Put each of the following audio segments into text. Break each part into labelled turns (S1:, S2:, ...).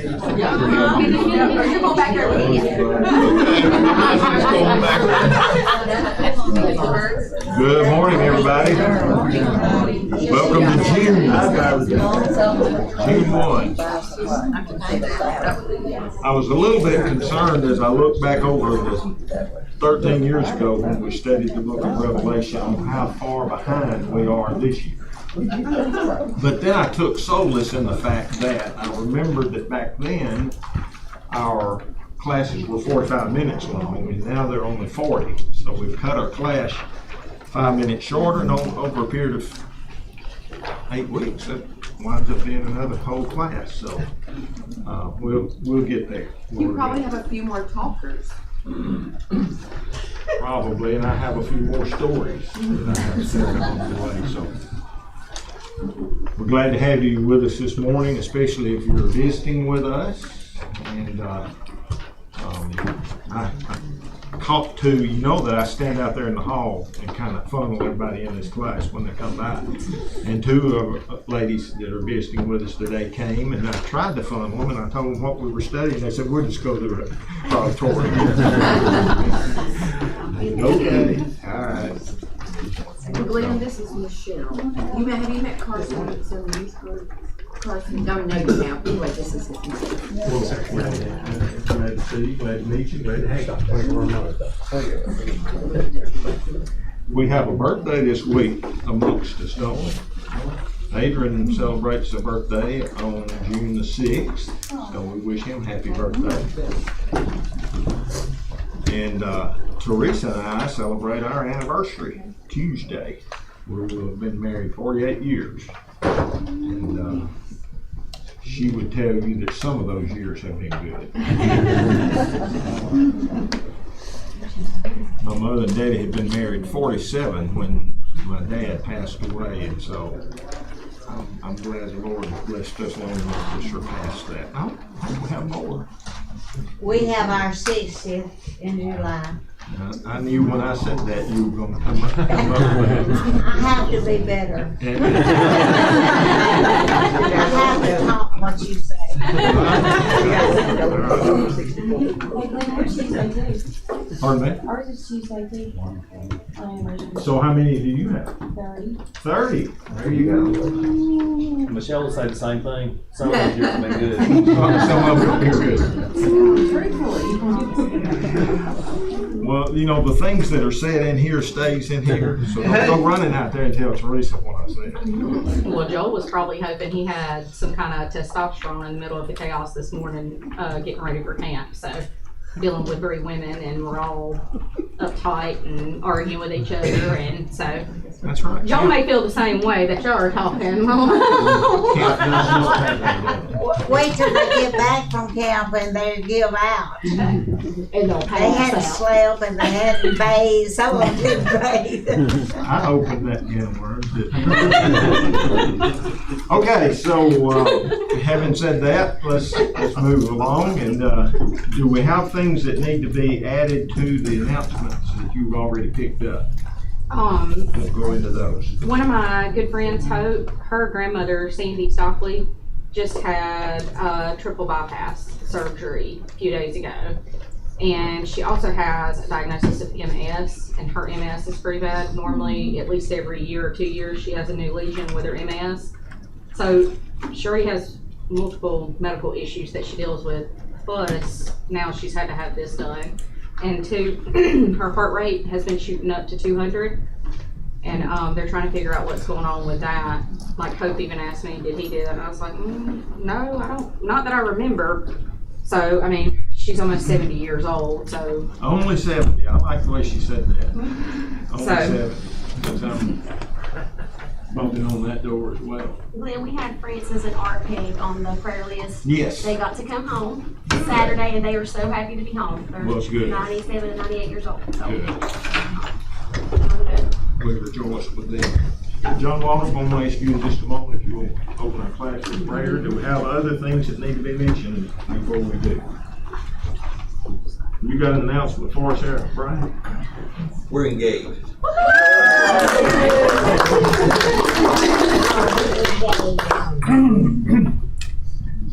S1: You're going back there with me.
S2: Good morning, everybody. Welcome to June. June 1. I was a little bit concerned as I look back over the 13 years ago when we studied the book of Revelation on how far behind we are this year. But then I took solace in the fact that I remembered that back then our classes were 45 minutes long, and now they're only 40. So we've cut our class 5 minutes shorter, and over a period of 8 weeks, that winds up being another whole class. So we'll get there.
S1: You probably have a few more talkers.
S2: Probably, and I have a few more stories that I have to share along the way. So we're glad to have you with us this morning, especially if you're visiting with us. And I caught to, you know that I stand out there in the hall and kind of funnel everybody in this class when they come by. And two of ladies that are visiting with us today came, and I tried to funnel them, and I told them what we were studying. They said, we'll just go to the auditorium. Okay, all right.
S1: Glenn, this is Michelle. Have you met Carson at some of these groups? Carson, don't know you now. Anyway, this is his name.
S2: Glad to see you, glad to meet you, glad to hang out. We have a birthday this week amongst us, don't we? Adrian celebrates a birthday on June the 6th, so we wish him happy birthday. And Teresa and I celebrate our anniversary Tuesday. We will have been married 48 years. And she would tell you that some of those years have been good. My mother and daddy had been married 47 when my dad passed away, and so I'm glad the Lord blessed us long enough to surpass that. Oh, we have more.
S3: We have our 60th in July.
S2: I knew when I said that you were going to come up with it.
S3: I have to be better. I have to talk what you say.
S2: Pardon me?
S4: Ours is Tuesday too.
S2: So how many do you have?
S4: 30.
S2: 30. There you go.
S5: Michelle will say the same thing. Some of those years have been good.
S2: Some of them are good.
S1: Truthfully.
S2: Well, you know, the things that are said in here stays in here, so don't go running out there and tell Teresa what I said.
S6: Well, Joel was probably hoping he had some kind of testosterone in the middle of the chaos this morning, getting ready for camp. So, dealing with 3 women, and we're all uptight and arguing with each other, and so
S2: That's right.
S6: Joel may feel the same way that y'all are talking.
S2: Camp does not have that.
S3: Wait till they get back from camp and they give out.
S6: And they'll
S3: They
S6: pass
S3: hadn't
S6: out.
S3: slept and they hadn't bathed. Some of them didn't bathe.
S2: I opened that can of worms, didn't I? Okay, so having said that, let's move along. And do we have things that need to be added to the announcements that you've already picked up? We'll go into those.
S6: One of my good friends, Hope, her grandmother, Sandy Stockley, just had triple bypass surgery a few days ago. And she also has a diagnosis of MS, and her MS is pretty bad. Normally, at least every year or 2 years, she has a new lesion with her MS. So Sherry has multiple medical issues that she deals with, plus now she's had to have this done. And her heart rate has been shooting up to 200, and they're trying to figure out what's going on with that. Like Hope even asked me, did he do that? And I was like, no, I don't, not that I remember. So, I mean, she's almost 70 years old, so.
S2: Only 70. I like the way she said that. Only
S6: So-
S2: 70. Because I'm bumping on that door as well.
S7: Glenn, we had Francis and Art Peg on the prayer list.
S2: Yes.
S7: They got to come home Saturday, and they were so happy to be home. They're
S2: Well, it's good.
S7: 97 and 98 years old. So.
S2: Good.
S7: Good.
S2: We rejoice with them. John Waller's going to ask you in just a moment if you will open our class in prayer. Do we have other things that need to be mentioned before we do? You got an announcement for us here, Brian?
S8: We're engaged.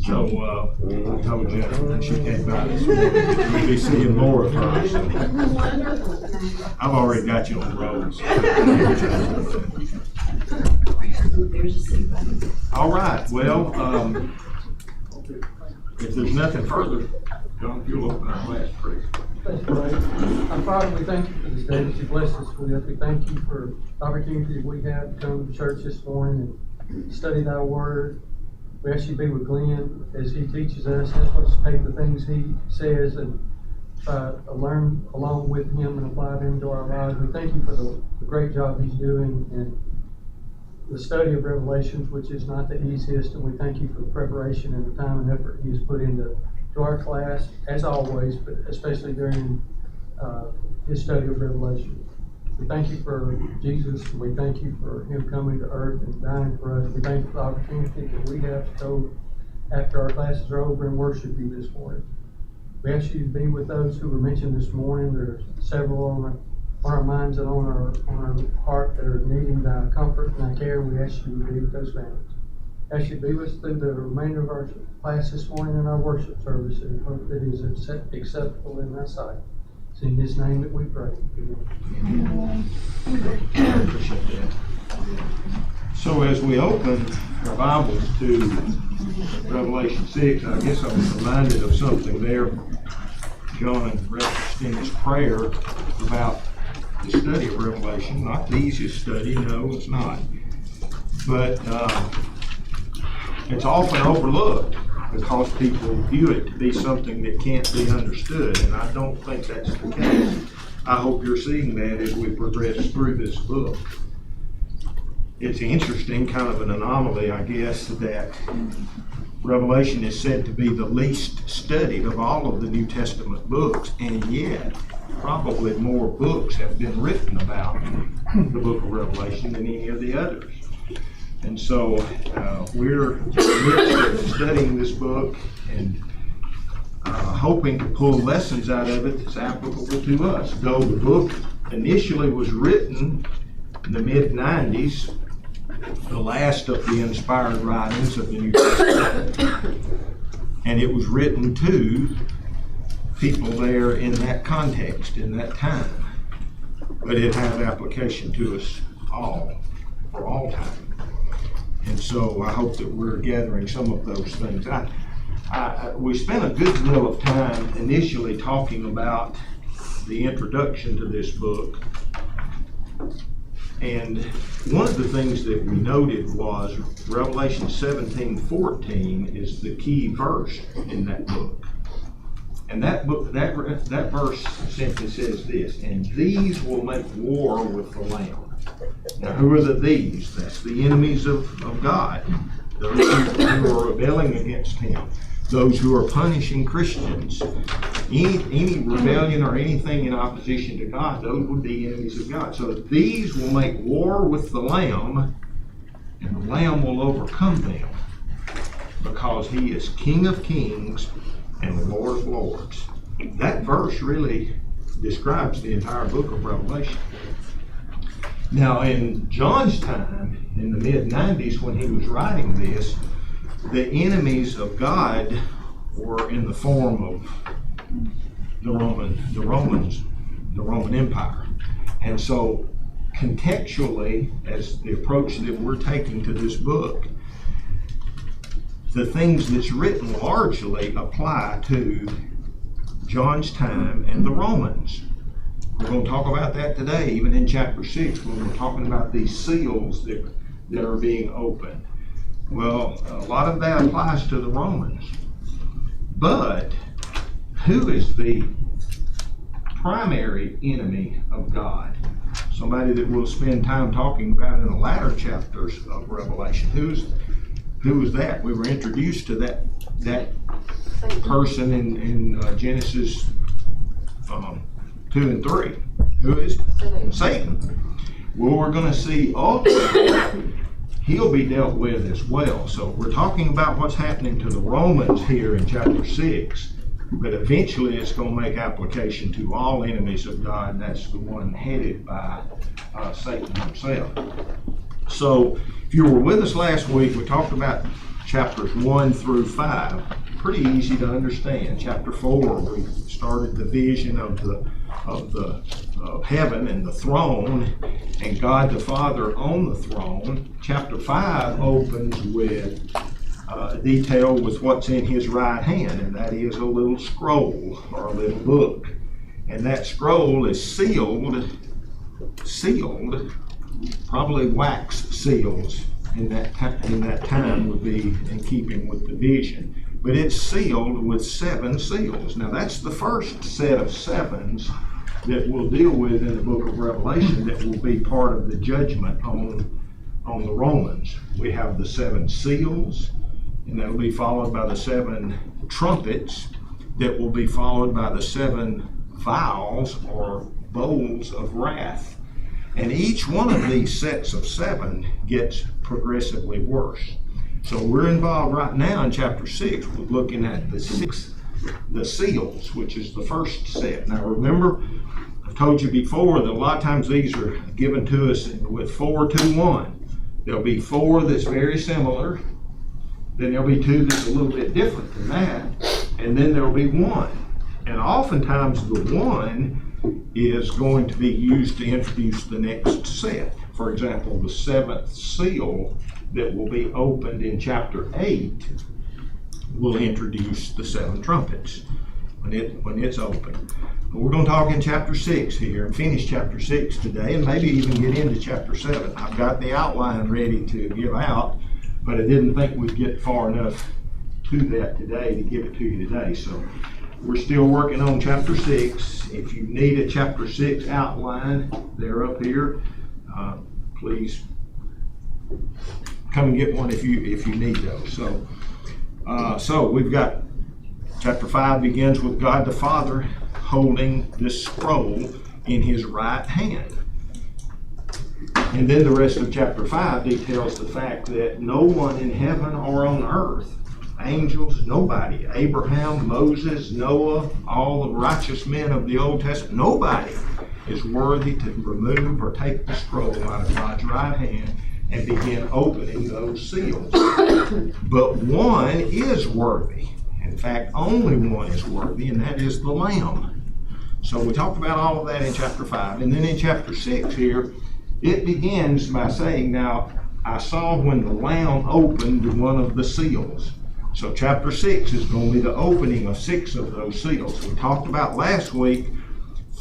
S2: So, told Jennifer when she came by this morning, we'll be seeing more of her. So I've already got you on the road. All right, well, if there's nothing further, John, if you'll open our class, please.
S4: Thank you, Ray. Our Father, we thank you for this day that you blessed us with. We thank you for the opportunity we have to come to church this morning and study thy word. We ask you to be with Glenn as he teaches us. Help us take the things he says and learn along with him and apply them to our lives. We thank you for the great job he's doing in the study of Revelations, which is not the easiest, and we thank you for the preparation and the time and effort he has put into our class, as always, but especially during his study of Revelation. We thank you for Jesus, and we thank you for him coming to earth and dying for us. We thank you for the opportunity that we have to go after our classes are over and worship you this morning. We ask you to be with those who were mentioned this morning. There's several on our minds and on our heart that are needing thy comfort and thy care. We ask you to be with those families. I ask you to be with us through the remainder of our class this morning in our worship service, and hope that it is acceptable in thy sight. It's in his name that we pray. Amen.
S2: Appreciate that. So as we open our Bibles to Revelation 6, I guess I was reminded of something there. John referenced in his prayer about the study of Revelation. Not the easiest study, no, it's not. But it's often overlooked because people view it to be something that can't be understood, and I don't think that's the case. I hope you're seeing that as we progress through this book. It's interesting, kind of an anomaly, I guess, that Revelation is said to be the least studied of all of the New Testament books, and yet probably more books have been written about the book of Revelation than any of the others. And so we're in the midst of studying this book and hoping to pull lessons out of it that's applicable to us. Though the book initially was written in the mid-90s, the last of the inspired writings of the New Testament, and it was written to people there in that context, in that time. But it has application to us all, for all time. And so I hope that we're gathering some of those things. We spent a good deal of time initially talking about the introduction to this book. And one of the things that we noted was Revelation 17:14 is the key verse in that book. And that verse simply says this: "And these will make war with the Lamb." Now, who are the these? That's the enemies of God, those who are rebelling against him, those who are punishing Christians. Any rebellion or anything in opposition to God, those would be enemies of God. So these will make war with the Lamb, and the Lamb will overcome them, because he is King of Kings and Lord of Lords. That verse really describes the entire book of Revelation. Now, in John's time, in the mid-90s, when he was writing this, the enemies of God were in the form of the Roman Empire. And so, contextually, as the approach that we're taking to this book, the things that's written largely apply to John's time and the Romans. We're going to talk about that today, even in chapter 6, when we're talking about these seals that are being opened. Well, a lot of that applies to the Romans. But who is the primary enemy of God? Somebody that we'll spend time talking about in the latter chapters of Revelation. Who is that? We were introduced to that person in Genesis 2 and 3. Who is Satan? Well, we're going to see ultimately he'll be dealt with as well. So we're talking about what's happening to the Romans here in chapter 6, but eventually it's going to make application to all enemies of God. That's the one headed by Satan himself. So if you were with us last week, we talked about chapters 1 through 5. pretty easy to understand. Chapter 4, we started the vision of heaven and the throne, and God the Father on the throne. Chapter 5 opens with detail with what's in his right hand, and that is a little scroll or a little book. And that scroll is sealed, probably wax seals in that time would be in keeping with the vision. But it's sealed with 7 seals. Now that's the first set of 7s that we'll deal with in the book of Revelation that will be part of the judgment on the Romans. We have the 7 seals, and that'll be followed by the 7 trumpets, that will be followed by the 7 vials or bowls of wrath. And each one of these sets of 7 gets progressively worse. So we're involved right now in chapter 6 with looking at the seals, which is the first set. Now remember, I've told you before that a lot of times these are given to us with 4, 2, 1. There'll be 4 that's very similar, then there'll be 2 that's a little bit different than that, and then there'll be 1. And oftentimes the 1 is going to be used to introduce the next set. For example, the 7th seal that will be opened in chapter 8 will introduce the 7 trumpets when it's open. We're going to talk in chapter 6 here and finish chapter 6 today, and maybe even get into chapter 7. I've got the outline ready to give out, but I didn't think we'd get far enough to that today to give it to you today. So we're still working on chapter 6. If you need a chapter 6 outline, they're up here. Please come and get one if you need those. So we've got chapter 5 begins with God the Father holding this scroll in his right hand. And then the rest of chapter 5 details the fact that no one in heaven or on earth, angels, nobody, Abraham, Moses, Noah, all the righteous men of the Old Testament, nobody is worthy to remove or take the scroll out of God's right hand and begin opening those seals. But one is worthy. In fact, only one is worthy, and that is the Lamb. So we talked about all of that in chapter 5. And then in chapter 6 here, it begins by saying, now, I saw when the Lamb opened one of the seals. So chapter 6 is going to be the opening of 6 of those seals. We talked about last week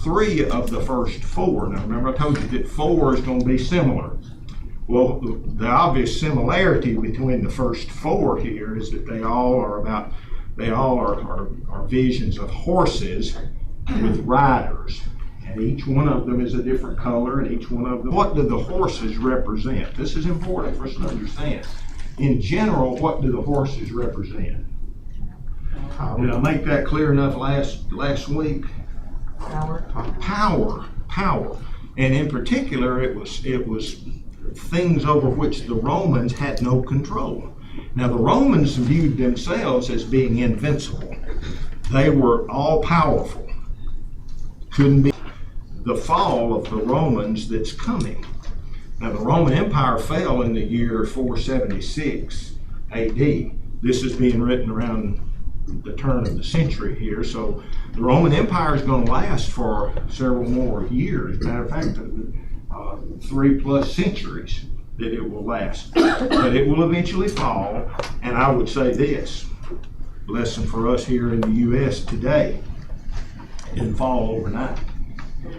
S2: 3 of the first 4. Now remember I told you that 4 is going to be similar. Well, the obvious similarity between the first 4 here is that they all are visions of horses with riders. And each one of them is a different color, and each one of them, what do the horses represent? This is important for us to understand. In general, what do the horses represent? Did I make that clear enough last week? Power. And in particular, it was things over which the Romans had no control. Now, the Romans viewed themselves as being invincible. They were all powerful. Couldn't be the fall of the Romans that's coming. Now, the Roman Empire fell in the year 476 AD. This is being written around the turn of the century here. So the Roman Empire is going to last for several more years. Matter of fact, 3+ centuries that it will last. But it will eventually fall. And I would say this, lesson for us here in the U.S. today, it didn't fall overnight.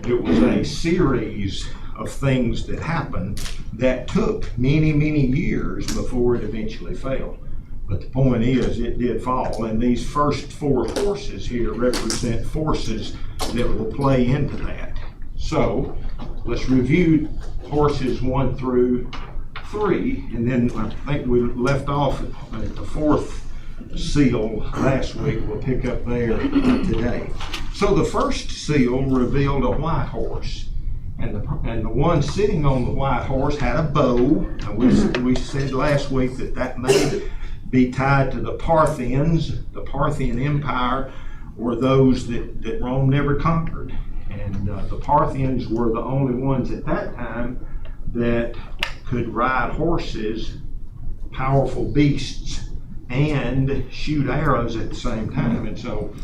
S2: It was a series of things that happened that took many, many years before it eventually fell. But the point is, it did fall, and these first 4 horses here represent forces that will play into that. So, let's review horses 1 through 3, and then I think we left off at the 4th seal last week. We'll pick up there today. So the first seal revealed a white horse. And the one sitting on the white horse had a bow. And we said last week that may be tied to the Parthians. The Parthian Empire were those that Rome never conquered. And the Parthians were the only ones at that time that could ride horses, powerful beasts and shoot arrows at the same time. And so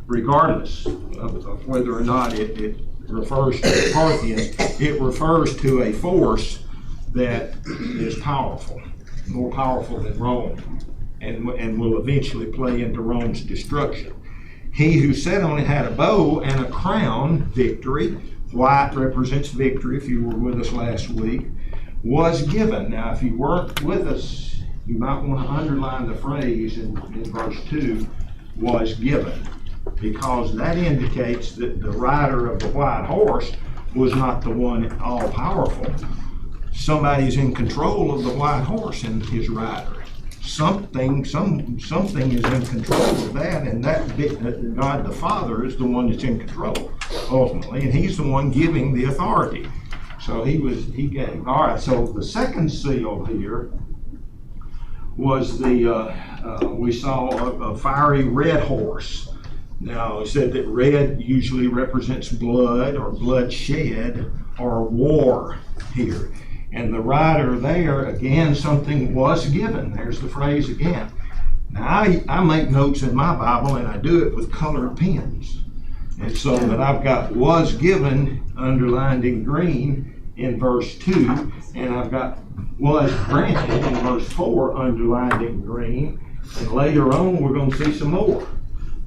S2: regardless of whether or not it refers to the Parthians, it refers to a force that is powerful, more powerful than Rome, and will eventually play into Rome's destruction. He who sat on it had a bow and a crown, victory. White represents victory, if you were with us last week, was given. Now, if you weren't with us, you might want to underline the phrase in verse 2, was given, because that indicates that the rider of the white horse was not the one all-powerful. Somebody's in control of the white horse and his rider. Something is in control of that, and that God the Father is the one that's in control ultimately, and He's the one giving the authority. So He gave. All right. So the second seal here was we saw a fiery red horse. Now, it said that red usually represents blood or bloodshed or war here. And the rider there, again, something was given. There's the phrase again. Now, I make notes in my Bible, and I do it with colored pens. And so that I've got was given underlined in green in verse 2, and I've got was granted in verse 4 underlined in green. And later on, we're going to see some more.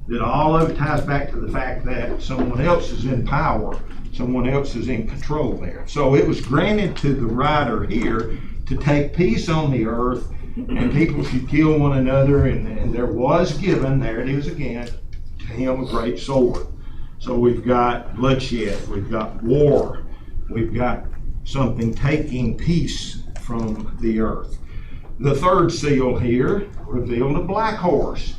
S2: That all of it ties back to the fact that someone else is in power. Someone else is in control there. So it was granted to the rider here to take peace on the earth, and people should kill one another, and there was given, there it is again, to him a great sword. So we've got bloodshed, we've got war, we've got something taking peace from the earth. The third seal here revealed a black horse.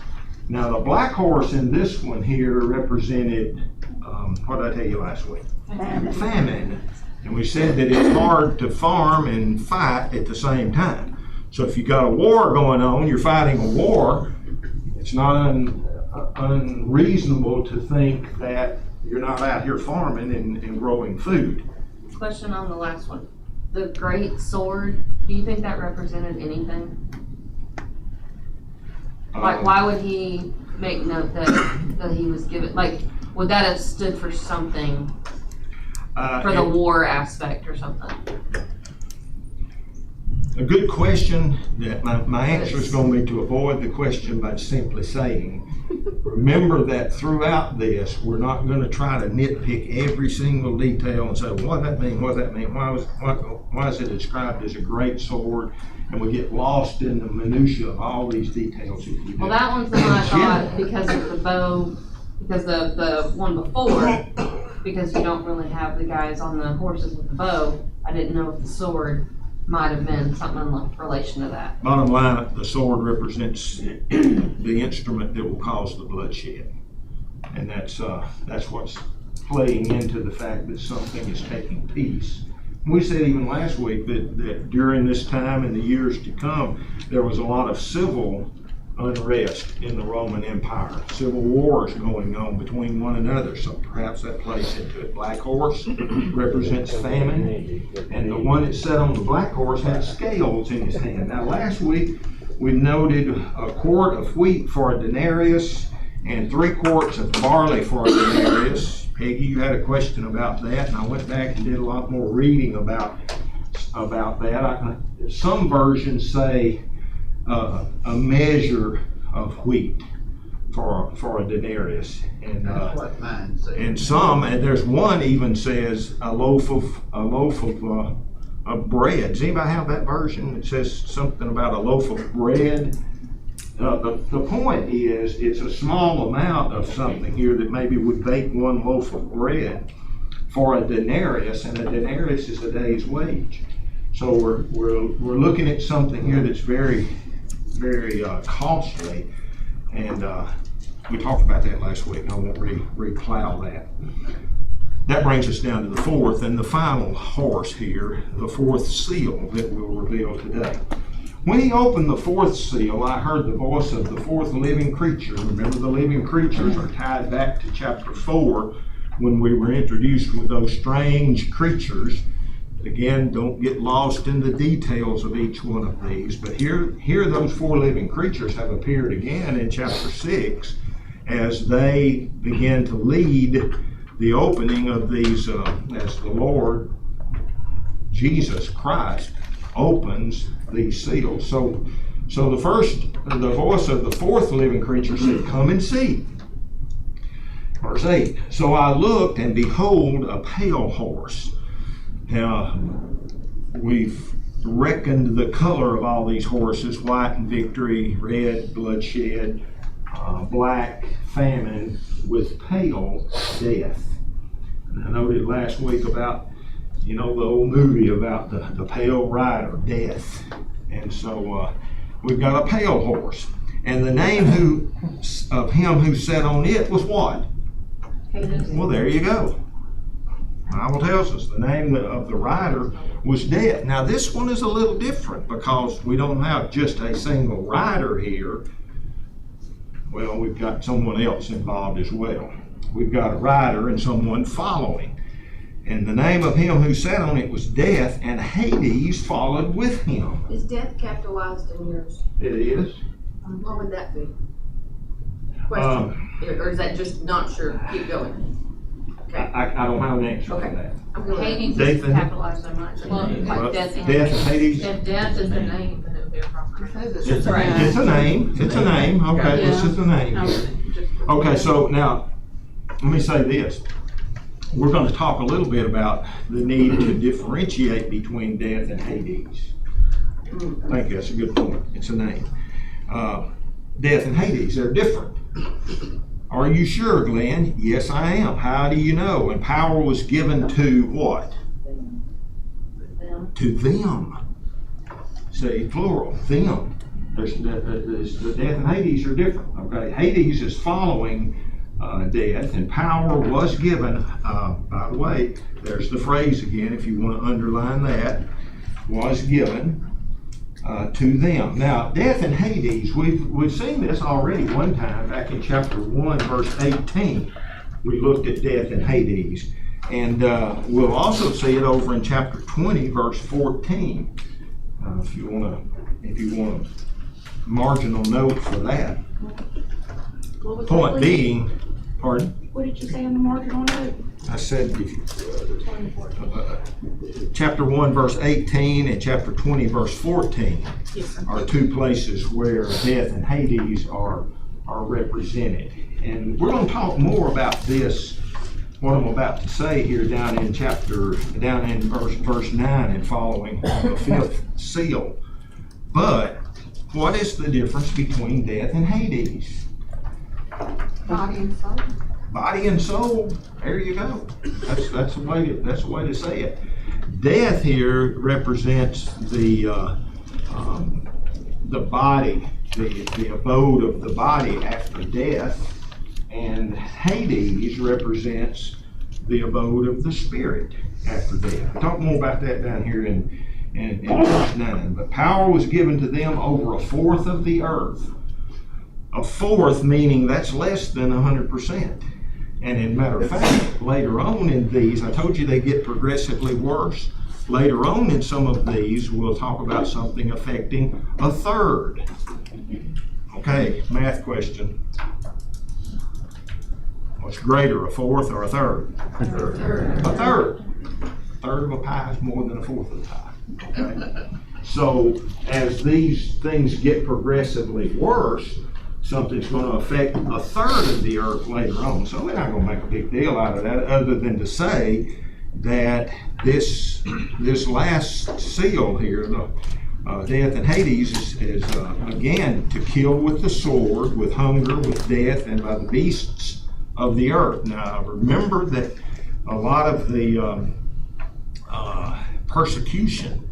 S2: Now the black horse in this one here represented, what did I tell you last week? Famine. And we said that it's hard to farm and fight at the same time. So if you got a war going on, you're fighting a war, it's not unreasonable to think that you're not out here farming and growing food.
S9: Question on the last one. The great sword, do you think that represented anything? Like, why would he make note that he was given, like, would that have stood for something? For the war aspect or something?
S2: A good question. That my answer is going to be to avoid the question by simply saying, remember that throughout this, we're not going to try to nitpick every single detail and say, what does that mean? What does that mean? Why is it described as a great sword? And we get lost in the minutiae of all these details. If we do.
S9: Well, that one's the one I thought because of the bow, because the one before, because you don't really have the guys on the horses with the bow. I didn't know if the sword might have been something in relation to that.
S2: Bottom line, the sword represents the instrument that will cause the bloodshed. And that's what's playing into the fact that something is taking peace. We said even last week that during this time and the years to come, there was a lot of civil unrest in the Roman Empire. Civil wars going on between one another. So perhaps that plays into it. Black horse represents famine. And the one that sat on the black horse had scales in his hand. Now last week we noted a quart of wheat for a denarius and 3 quarts of barley for a denarius. Peggy, you had a question about that, and I went back and did a lot more reading about that. Some versions say a measure of wheat for a denarius, and
S8: That's what mine said.
S2: and there's one even says a loaf of bread. Does anybody have that version? It says something about a loaf of bread. The point is, it's a small amount of something here that maybe would bake 1 loaf of bread for a denarius, and a denarius is a day's wage. So we're looking at something here that's very, very costly, and we talked about that last week. I won't replow that. That brings us down to the fourth and the final horse here, the fourth seal that we'll reveal today. When he opened the fourth seal, I heard the voice of the fourth living creature. Remember, the living creatures are tied back to chapter 4 when we were introduced with those strange creatures again, don't get lost in the details of each one of these, but here those four living creatures have appeared again in chapter 6 as they begin to lead the opening of these, as the Lord Jesus Christ opens these seals. So the voice of the fourth living creature said, "Come and see." Verse 8, "So I looked, and behold, a pale horse." Now, we've reckoned the color of all these horses: white and victory, red, bloodshed, black, famine, with pale, death. And I noted last week about, the old movie about the pale rider, death. And so we've got a pale horse. And the name of him who sat on it was what? Well, there you go. The Bible tells us the name of the rider was Death. Now, this one is a little different because we don't have just a single rider here. Well, we've got someone else involved as well. We've got a rider and someone following. And the name of him who sat on it was Death, and Hades followed with him.
S1: Is death capitalized in yours?
S2: It is.
S1: What would that be? Question, or is that just not sure? Keep going. Okay.
S2: I don't have an answer for
S1: Okay.
S2: that.
S1: I'm going.
S9: Hades
S2: Death
S9: is
S2: and-
S9: capitalized so much.
S2: Well,
S9: Like death and
S2: Death and Hades.
S9: If death is the name, then it would be a proper name.
S2: It's a name. It's a name. Okay, this is the name. Okay, so now let me say this. We're going to talk a little bit about the need to differentiate between death and Hades. I think that's a good point. It's a name. Death and Hades, they're different. Are you sure, Glenn? Yes, I am. How do you know? And power was given to what? To them. See, plural, them. The death and Hades are different. Okay, Hades is following death, and power was given. By the way, there's the phrase again. If you want to underline that, was given to them. Now, death and Hades, we've seen this already one time back in chapter 1, verse 18. We looked at death and Hades, and we'll also see it over in chapter 20, verse 14. If you want a marginal note for that. Point being, pardon?
S7: What did you say on the marginal note?
S2: I said chapter 1 verse 18 and chapter 20 verse 14 are two places where death and Hades are represented. And we're going to talk more about this, what I'm about to say here down in verse 9 and following the fifth seal. But what is the difference between death and Hades?
S1: Body and soul.
S2: Body and soul. There you go. That's a way to say it. Death here represents the body, the abode of the body after death, and Hades represents the abode of the spirit after death. We'll talk more about that down here in verse 9. But power was given to them over a fourth of the earth. A fourth meaning that's less than 100%. And in matter of fact, later on in these, I told you they get progressively worse. Later on in some of these, we'll talk about something affecting a third. Okay, math question. What's greater, a fourth or a third? A third. A third of a pie is more than a fourth of a pie. Okay? So as these things get progressively worse, something's going to affect a third of the earth later on. So we're not going to make a big deal out of that, other than to say that this last seal here, the death and Hades, is again to kill with the sword, with hunger, with death, and by the beasts of the earth. Now remember that a lot of the persecution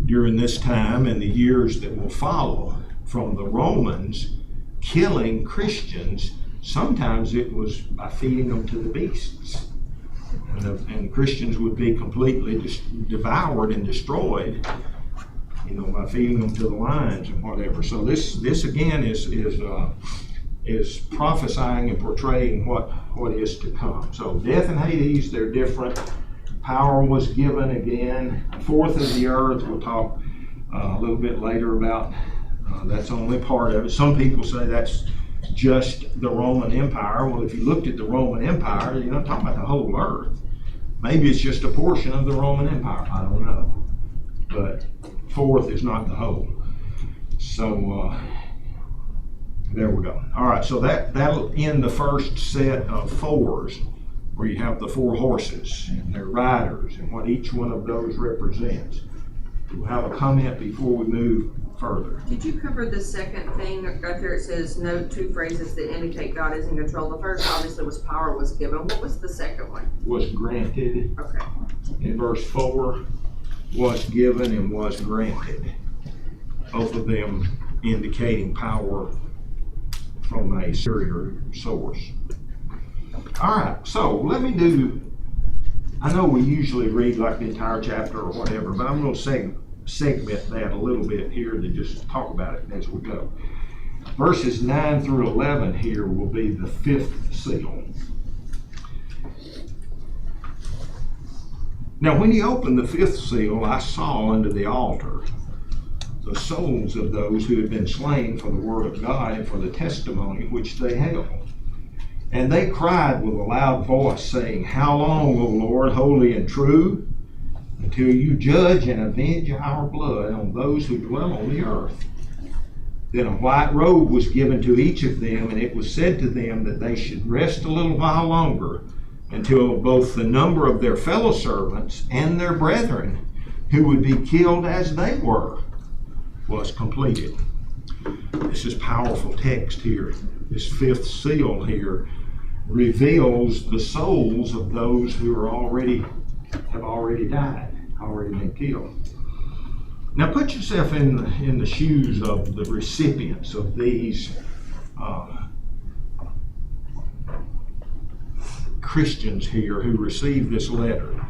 S2: during this time and the years that will follow from the Romans killing Christians, sometimes it was by feeding them to the beasts. And Christians would be completely devoured and destroyed, by feeding them to the lions and whatever. So this again is prophesying and portraying what is to come. So death and Hades, they're different. Power was given again. Fourth of the earth, we'll talk a little bit later about. That's only part of it. Some people say that's just the Roman Empire. Well, if you looked at the Roman Empire, you're not talking about the whole earth. Maybe it's just a portion of the Roman Empire. I don't know. But fourth is not the whole. So there we go. All right, so that'll end the first set of fours, where you have the four horses and their riders and what each one of those represents. We'll have a comment before we move further.
S1: Did you cover the second thing right there? It says note two phrases that indicate God is in control. The first obviously was power was given. What was the second one?
S2: Was granted.
S1: Okay.
S2: In verse 4, was given and was granted. Both of them indicating power from a superior source. All right, so let me do, I know we usually read like the entire chapter or whatever, but I'm going to segment that a little bit here to just talk about it as we go. Verses 9 through 11 here will be the fifth seal. Now, when he opened the fifth seal, I saw under the altar the souls of those who had been slain for the word of God and for the testimony which they held. And they cried with a loud voice, saying, How long, O Lord, holy and true, until you judge and avenge our blood on those who dwell on the earth? Then a white robe was given to each of them, and it was said to them that they should rest a little while longer, until both the number of their fellow servants and their brethren, who would be killed as they were, was completed. This is powerful text here. This fifth seal here reveals the souls of those who have already died, already been killed. Now put yourself in the shoes of the recipients of these Christians here who received this letter.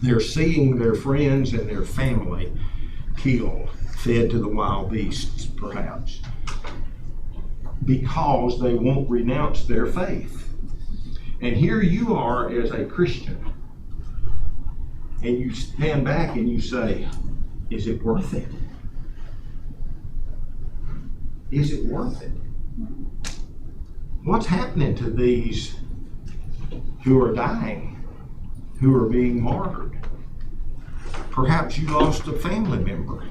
S2: They're seeing their friends and their family killed, fed to the wild beasts perhaps, because they won't renounce their faith. And here you are as a Christian, and you stand back and you say, is it worth it? Is it worth it? What's happening to these who are dying, who are being martyred? Perhaps you lost a family member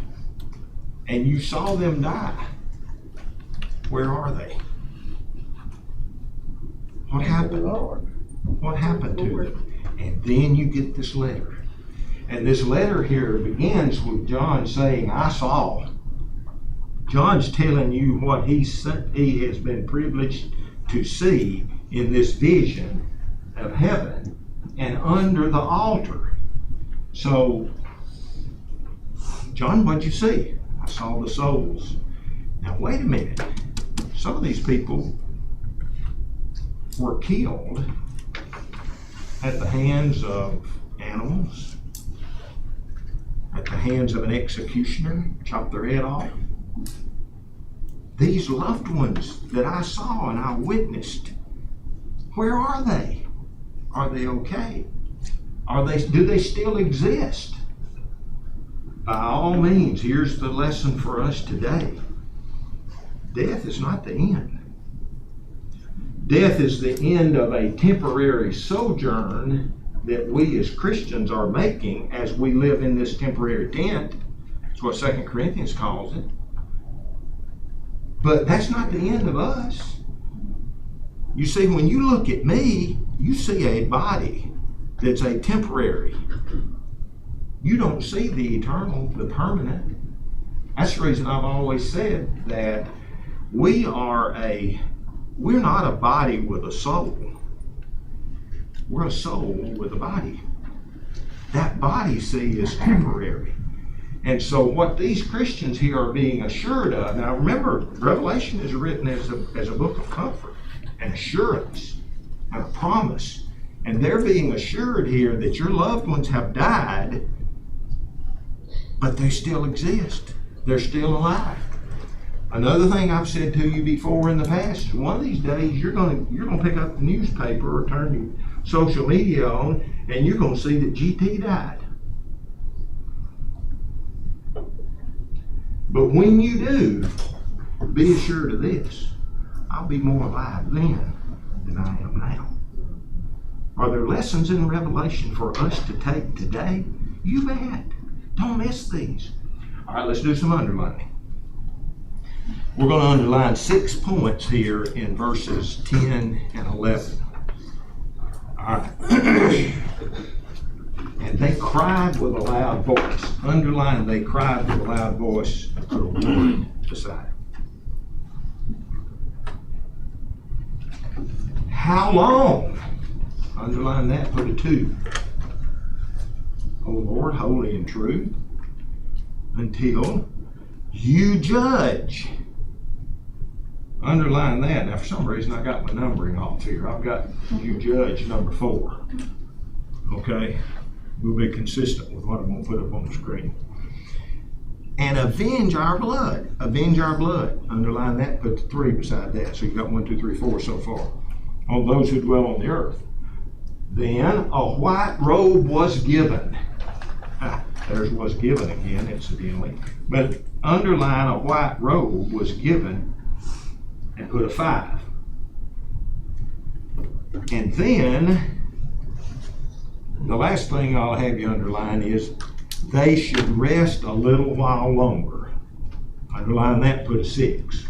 S2: and you saw them die. Where are they? What happened? What happened to them? And then you get this letter. And this letter here begins with John saying, I saw. John's telling you what he has been privileged to see in this vision of heaven and under the altar. So, John, what'd you see? I saw the souls. Now, wait a minute. Some of these people were killed at the hands of animals, at the hands of an executioner, chopped their head off. These loved ones that I saw and I witnessed, where are they? Are they okay? Do they still exist? By all means, here's the lesson for us today. Death is not the end. Death is the end of a temporary sojourn that we as Christians are making as we live in this temporary tent. That's what 2 Corinthians calls it. But that's not the end of us. You see, when you look at me, you see a body that's a temporary. You don't see the eternal, the permanent. That's the reason I've always said that we're not a body with a soul. We're a soul with a body. That body, see, is temporary. And so what these Christians here are being assured of, now remember, Revelation is written as a book of comfort and assurance and a promise. And they're being assured here that your loved ones have died, but they still exist. They're still alive. Another thing I've said to you before in the past is one of these days you're going to pick up the newspaper or turn social media on, and you're gonna see that GT died. But when you do, be assured of this, I'll be more alive then than I am now. Are there lessons in Revelation for us to take today? You bet. Don't miss these. All right, let's do some underlining. We're going to underline 6 points here in verses 10 and 11. All right. And they cried with a loud voice. Underline, they cried with a loud voice. Put a word beside it. How long? Underline that, put a 2. O Lord, holy and true, until you judge. Underline that. Now, for some reason, I got my numbering off here. I've got you judge number 4. Okay? We'll be consistent with what I'm going to put up on the screen. And avenge our blood. Avenge our blood. Underline that, put the 3 beside that. So you've got 1, 2, 3, 4 so far. On those who dwell on the earth. Then a white robe was given. There's was given again, incidentally. But underline a white robe was given and put a 5. And then the last thing I'll have you underline is they should rest a little while longer. Underline that, put a 6.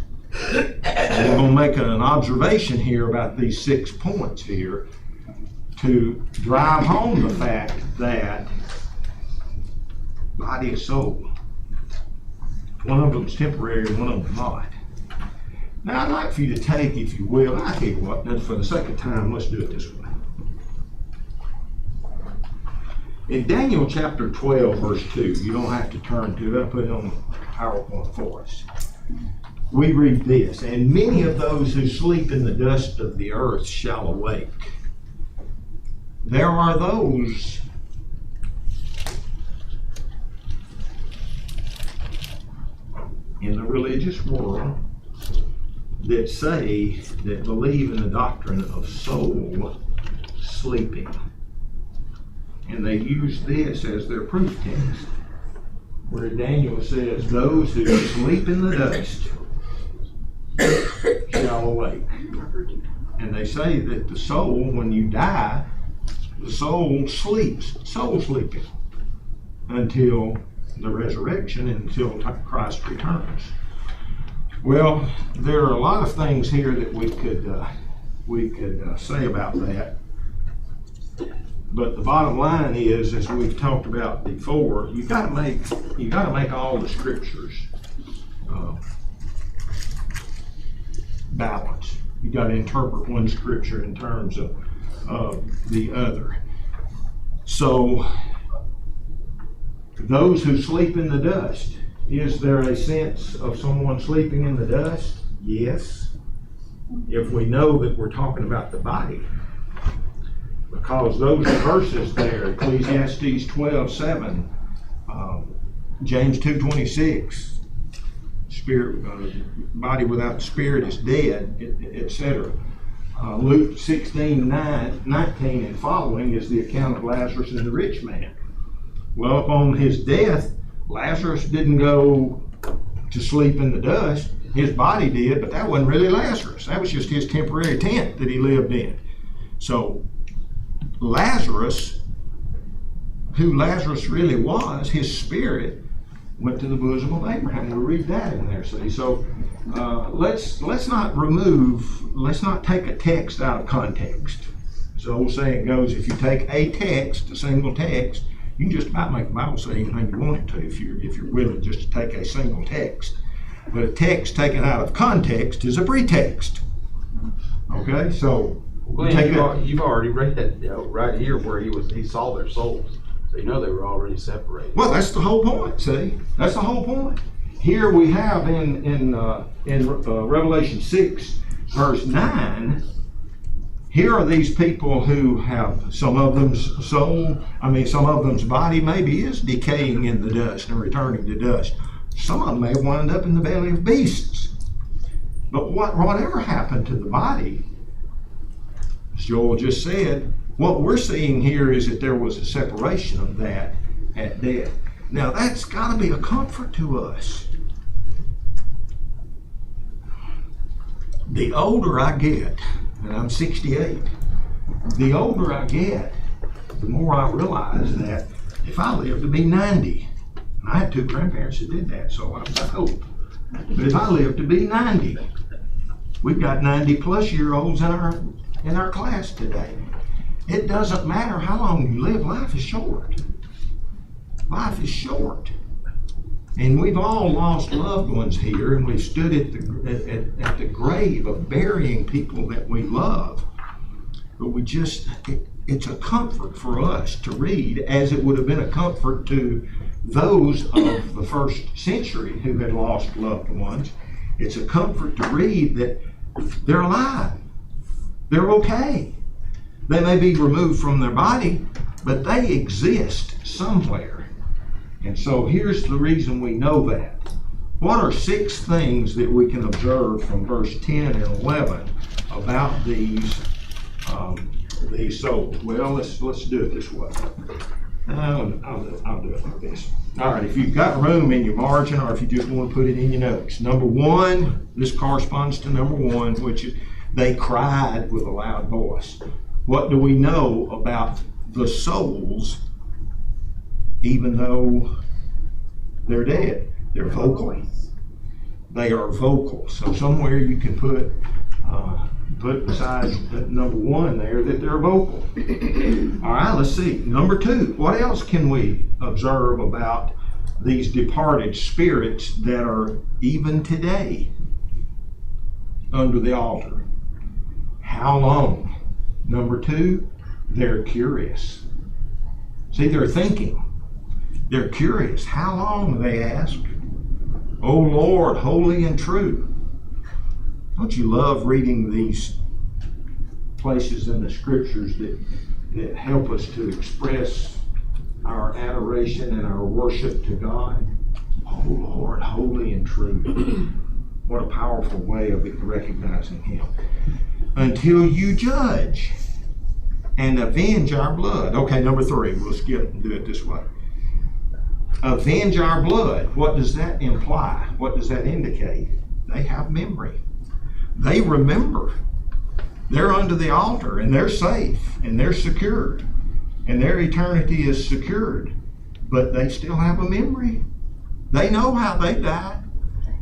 S2: And we're going to make an observation here about these 6 points here to drive home the fact that body and soul, one of them is temporary, one of them not. Now I'd like for you to take, if you will, I tell you what, and for the sake of time, let's do it this way. In Daniel chapter 12, verse 2, you don't have to turn to it, I put it on the PowerPoint for us. We read this, and many of those who sleep in the dust of the earth shall awake. There are those in the religious world that say, that believe in the doctrine of soul sleeping. And they use this as their proof text, where Daniel says, those who sleep in the dust shall awake. And they say that the soul, when you die, the soul sleeps, soul sleeping, until the resurrection, until Christ returns. Well, there are a lot of things here that we could say about that. But the bottom line is, as we've talked about before, you got to make all the scriptures balance. You got to interpret one scripture in terms of the other. So, those who sleep in the dust, is there a sense of someone sleeping in the dust? Yes. If we know that we're talking about the body. Because those verses there, Ecclesiastes 12:7, James 2:26, spirit, body without spirit is dead, etc. Luke 16:19 and following is the account of Lazarus and the rich man. Well, upon his death, Lazarus didn't go to sleep in the dust. His body did, but that wasn't really Lazarus. That was just his temporary tent that he lived in. So Lazarus, who Lazarus really was, his spirit went to the bosom of Abraham. We'll read that in there, see. So let's not take a text out of context. As the old saying goes, if you take a text, a single text, you can just about make the Bible say anything you want it to if you're willing just to take a single text. But a text taken out of context is a pretext. Okay, so
S10: Glenn, you've already read that right here where he saw their souls. So you know they were already separated.
S2: Well, that's the whole point, see? That's the whole point. Here we have in Revelation 6, verse 9, here are these people who have some of them's soul, some of them's body maybe is decaying in the dust and returning to dust. Some of them may wind up in the belly of beasts. But whatever happened to the body, as Joel just said, What we're seeing here is that there was a separation of that at death. Now that's got to be a comfort to us. The older I get, and I'm 68, the older I get, the more I realize that if I live to be 90, and I had two grandparents that did that, so I've got hope. But if I live to be 90, we've got 90-plus-year-olds in our class today. It doesn't matter how long you live, life is short. Life is short. And we've all lost loved ones here, and we've stood at the grave of burying people that we love. But it's a comfort for us to read, as it would have been a comfort to those of the first century who had lost loved ones. It's a comfort to read that they're alive. They're okay. They may be removed from their body, but they exist somewhere. And so here's the reason we know that. What are 6 things that we can observe from verse 10 and 11 about these souls? Well, let's do it this way. I'll do it like this. All right, if you've got room in your margin, or if you just want to put it in your notes. Number 1, this corresponds to number 1, which is they cried with a loud voice. What do we know about the souls, even though they're dead? They're vocal. They are vocal. So somewhere you can put beside number 1 there that they're vocal. All right, let's see. Number 2, what else can we observe about these departed spirits that are even today under the altar? How long? Number 2, they're curious. See, they're thinking. They're curious. How long, they ask? O Lord, holy and true. Don't you love reading these places in the scriptures that help us to express our adoration and our worship to God? Oh Lord, holy and true. What a powerful way of recognizing Him. Until you judge and avenge our blood. Okay, number 3, we'll skip and do it this way. Avenge our blood. What does that imply? What does that indicate? They have memory. They remember. They're under the altar, and they're safe, and they're secured, and their eternity is secured. But they still have a memory. They know how they died.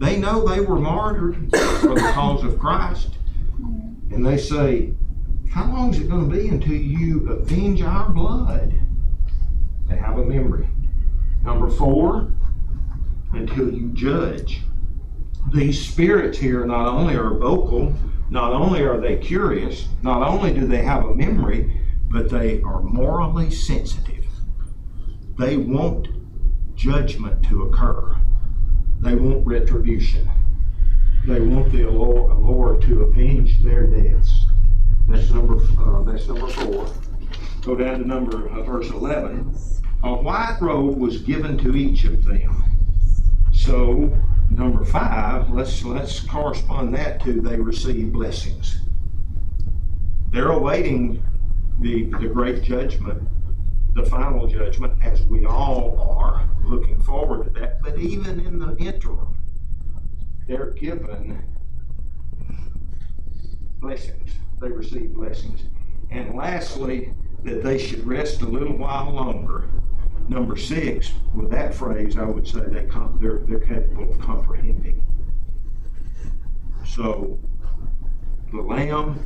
S2: They know they were martyred for the cause of Christ. And they say, how long is it going to be until you avenge our blood? They have a memory. Number 4, until you judge. These spirits here not only are vocal, not only are they curious, not only do they have a memory, but they are morally sensitive. They want judgment to occur. They want retribution. They want the Lord to avenge their deaths. That's number 4. Go down to verse 11. A white robe was given to each of them. So number 5, let's correspond that to they receive blessings. They're awaiting the great judgment, the final judgment, as we all are looking forward to that. But even in the interim, they're given blessings. They receive blessings. And lastly, that they should rest a little while longer. Number 6, with that phrase, I would say they're capable of comprehending. So, the Lamb,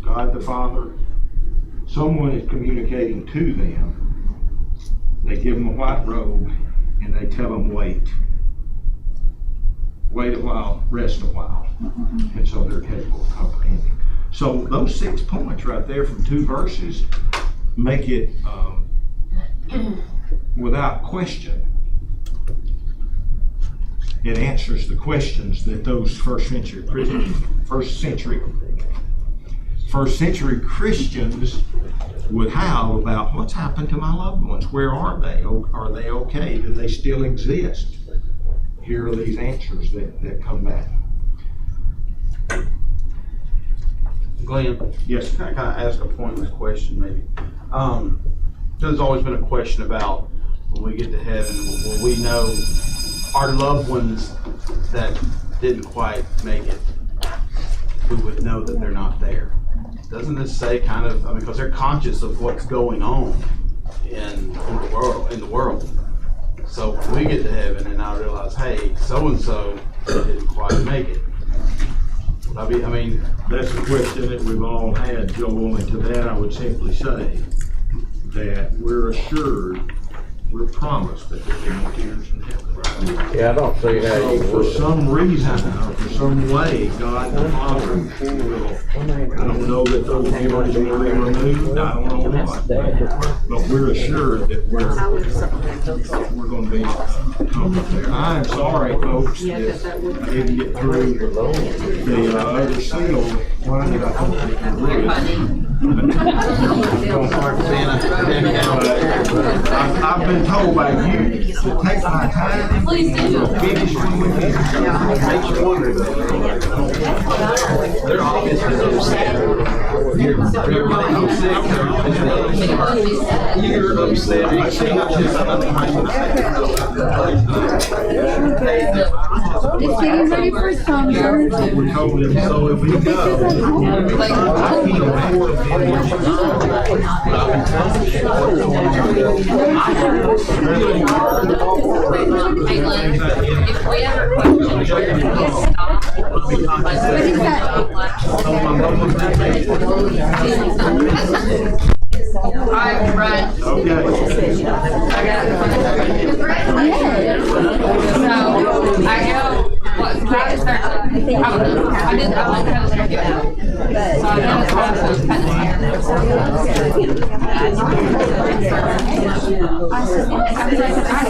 S2: God the Father, someone is communicating to them. They give them a white robe, and they tell them, wait. Wait a while, rest a while. And so they're capable of comprehending. So those 6 points right there from 2 verses make it without question. It answers the questions that those first century Christians would have about what's happened to my loved ones. Where are they? Are they okay? Do they still exist? Here are these answers that come back.
S10: Glenn,
S2: Yes,
S10: can I kind of ask a pointless question maybe? There's always been a question about when we get to heaven, will we know our loved ones that didn't quite make it? We would know that they're not there. Doesn't this say kind of, I mean, because they're conscious of what's going on in the world. So when we get to heaven and I realize, hey, so-and-so didn't quite make it. I mean,
S2: that's a question that we've all had, Joel, and to that I would simply say that we're assured, we're promised that there'll be no tears in heaven.
S11: Yeah, I don't see how
S2: So
S11: you
S2: for
S11: would.
S2: some reason, or for some way, God the Father will, I don't know that those memories will be removed, I don't know what. But we're assured that we're gonna be comforted there. I am sorry, folks, that I didn't get through the other seal. Why did I think it was? I've been told by you to take my time.
S9: Please do.
S2: Finish one with you. Makes you wonder though.
S8: They're obviously upset. You're upset. You're upset. I see how she's
S1: It's getting ready for summer.
S2: We told him, so if we go, I can't afford to
S9: Hey, Glenn, if we ever question you, just stop. Alright, Brian.
S2: Okay.
S9: I got it. So, I go, what, I just start, I went to have a circuit. So I know it's kind of kind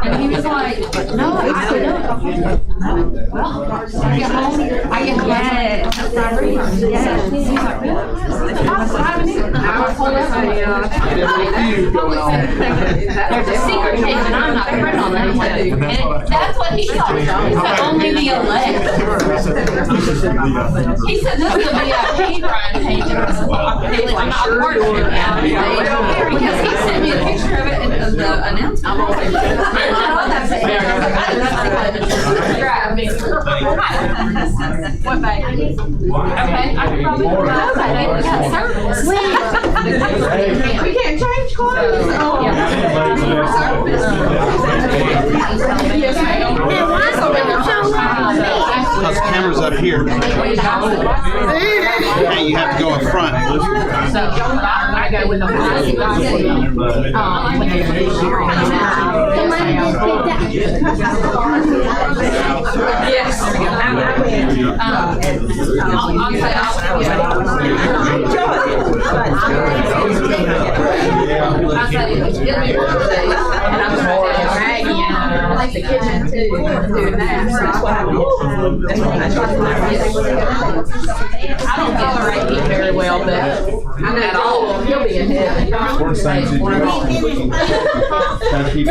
S9: and he was like, no, I don't. I get home, I get there's a secret case and I'm not friend on that one. And that's what he thought. He said only the elect. He said this is the VIP Brian page. I'm not working it now. Because he sent me a picture of it of the announcement. What bag? Okay, I can probably go service.
S1: We can't change clothes.
S9: Yes,
S10: because the camera's up here. Hey, you have to go in front.
S9: So I go with yes.
S1: Like the kitchen too, doing that.
S9: I don't tolerate heat very well, but
S1: I know, you'll be ahead.
S11: One thing to do. Kind of keep